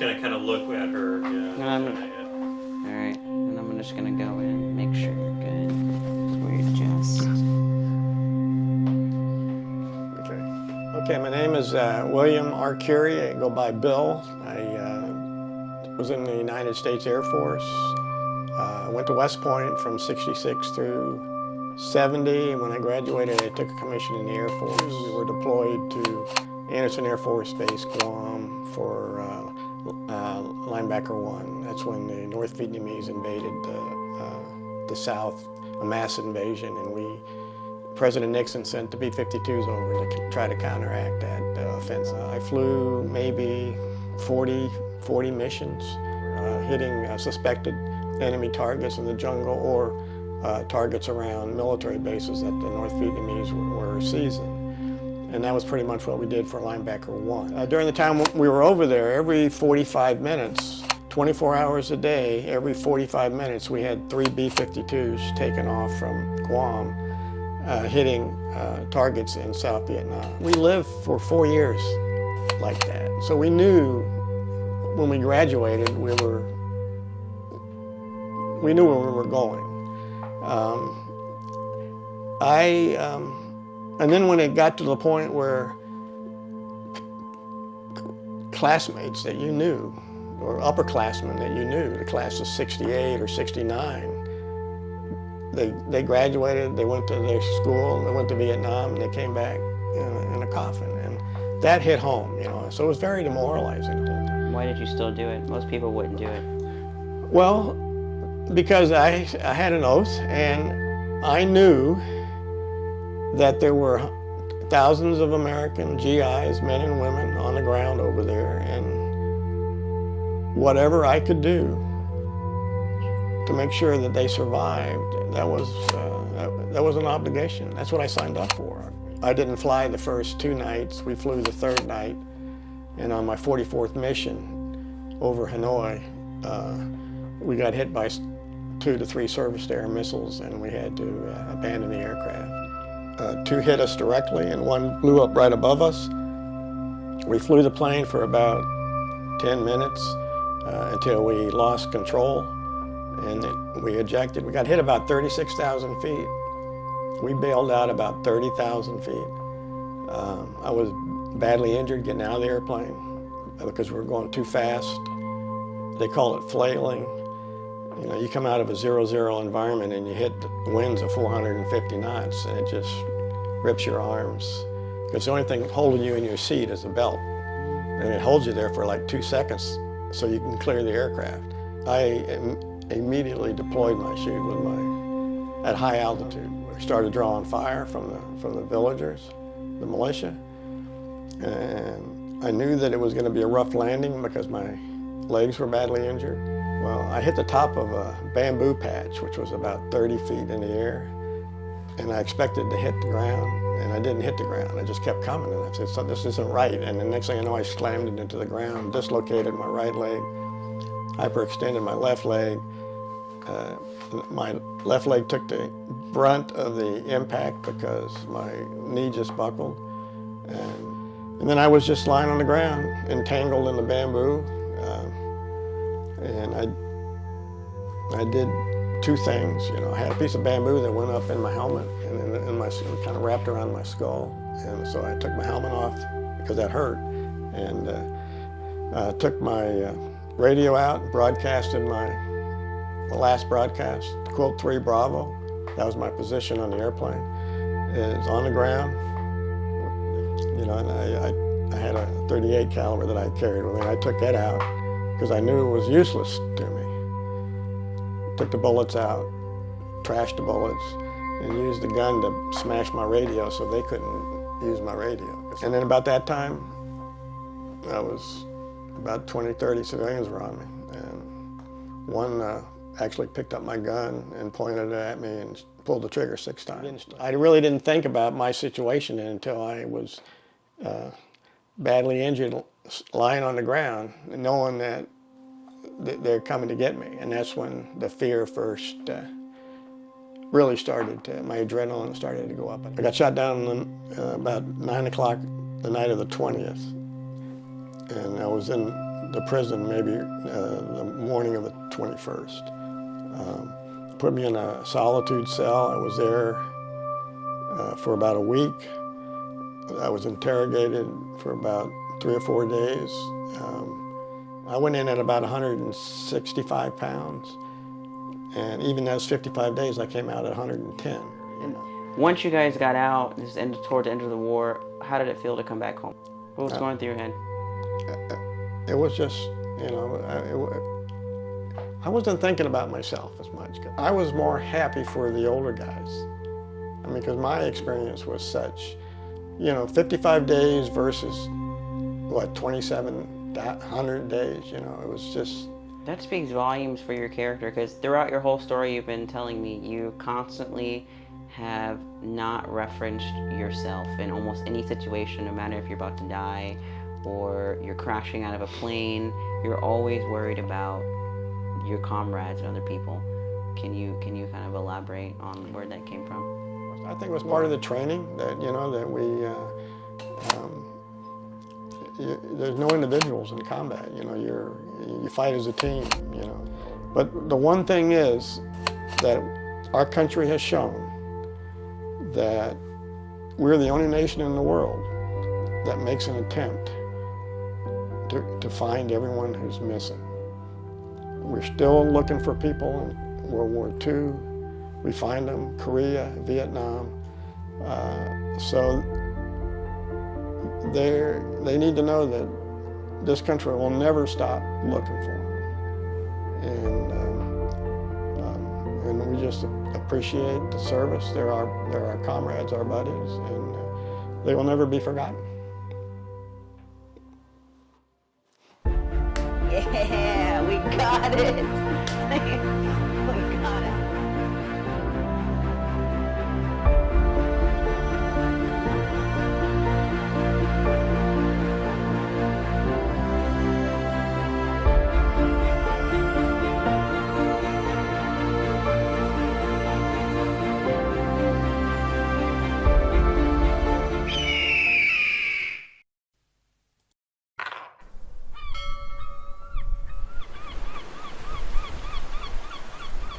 going to kind of look at her. Yeah. All right, and I'm just going to go in, make sure you're good. Readjust. Okay, my name is William R. Curie. I go by Bill. I was in the United States Air Force. I went to West Point from 66 through 70. When I graduated, I took a commission in the Air Force. We were deployed to Andersen Air Force Base, Guam, for Linebacker 1. That's when the North Vietnamese invaded the South, a mass invasion, and President Nixon sent the B-52s over to try to counteract that offensive. I flew maybe 40 missions, hitting suspected enemy targets in the jungle or targets around military bases that the North Vietnamese were seizing. And that was pretty much what we did for Linebacker 1. During the time we were over there, every 45 minutes, 24 hours a day, every 45 minutes, we had 3 B-52s taken off from Guam, hitting targets in South Vietnam. We lived for 4 years like that. So we knew when we graduated, we knew where we were going. And then when it got to the point where classmates that you knew, or upperclassmen that you knew, the class of 68 or 69, they graduated, they went to their school, they went to Vietnam, and they came back in a coffin. And that hit home, so it was very demoralizing. Why did you still do it? Most people wouldn't do it. Well, because I had an oath, and I knew that there were thousands of American GIs, men and women, on the ground over there, and whatever I could do to make sure that they survived, that was an obligation. That's what I signed up for. I didn't fly the first 2 nights. We flew the 3rd night, and on my 44th mission over Hanoi, we got hit by 2 to 3 surface-to-air missiles, and we had to abandon the aircraft. 2 hit us directly, and 1 blew up right above us. We flew the plane for about 10 minutes until we lost control, and we ejected. We got hit about 36,000 feet. We bailed out about 30,000 feet. I was badly injured getting out of the airplane because we were going too fast. They call it flailing. You come out of a 0-0 environment and you hit winds of 450 knots, and it just rips your arms. Because the only thing holding you in your seat is a belt. And it holds you there for like 2 seconds so you can clear the aircraft. I immediately deployed my chute at high altitude. We started drawing fire from the villagers, the militia. And I knew that it was going to be a rough landing because my legs were badly injured. Well, I hit the top of a bamboo patch, which was about 30 feet in the air, and I expected to hit the ground, and I didn't hit the ground. I just kept coming, and I said, so this isn't right. And the next thing I know, I slammed it into the ground, dislocated my right leg, hyperextended my left leg. My left leg took the brunt of the impact because my knee just buckled. And then I was just lying on the ground, entangled in the bamboo. And I did 2 things. I had a piece of bamboo that went up in my helmet and kind of wrapped around my skull. And so I took my helmet off because that hurt. And took my radio out, broadcasted the last broadcast, Quote 3 Bravo. That was my position on the airplane. It's on the ground. And I had a .38 caliber that I carried with me. I took that out because I knew it was useless to me. Took the bullets out, trashed the bullets, and used the gun to smash my radio so they couldn't use my radio. And then about that time, I was about 20, 30 civilians were on me. And one actually picked up my gun and pointed it at me and pulled the trigger 6 times. I really didn't think about my situation until I was badly injured, lying on the ground, knowing that they're coming to get me. And that's when the fear first really started my adrenaline started to go up. I got shot down about 9 o'clock the night of the 20th. And I was in the prison maybe the morning of the 21st. Put me in a solitude cell. I was there for about a week. I was interrogated for about 3 or 4 days. I went in at about 165 pounds. And even those 55 days, I came out at 110. Once you guys got out, just toward the end of the war, how did it feel to come back home? What was going through your head? It was just, I wasn't thinking about myself as much. I was more happy for the older guys. I mean, because my experience was such, 55 days versus, 2,700 days, it was just... That speaks volumes for your character, because throughout your whole story you've been telling me, you constantly have not referenced yourself in almost any situation, no matter if you're about to die or you're crashing out of a plane. You're always worried about your comrades and other people. Can you kind of elaborate on where that came from? I think it was part of the training that, that we, there's no individuals in combat, you fight as a team, But the one thing is that our country has shown that we're the only nation in the world that makes an attempt to find everyone who's missing. We're still looking for people in World War II. We find them, Korea, Vietnam. So they need to know that this country will never stop looking for them. And we just appreciate the service. They're our comrades, our buddies, and they will never be forgotten. Yeah, we got it. We got it.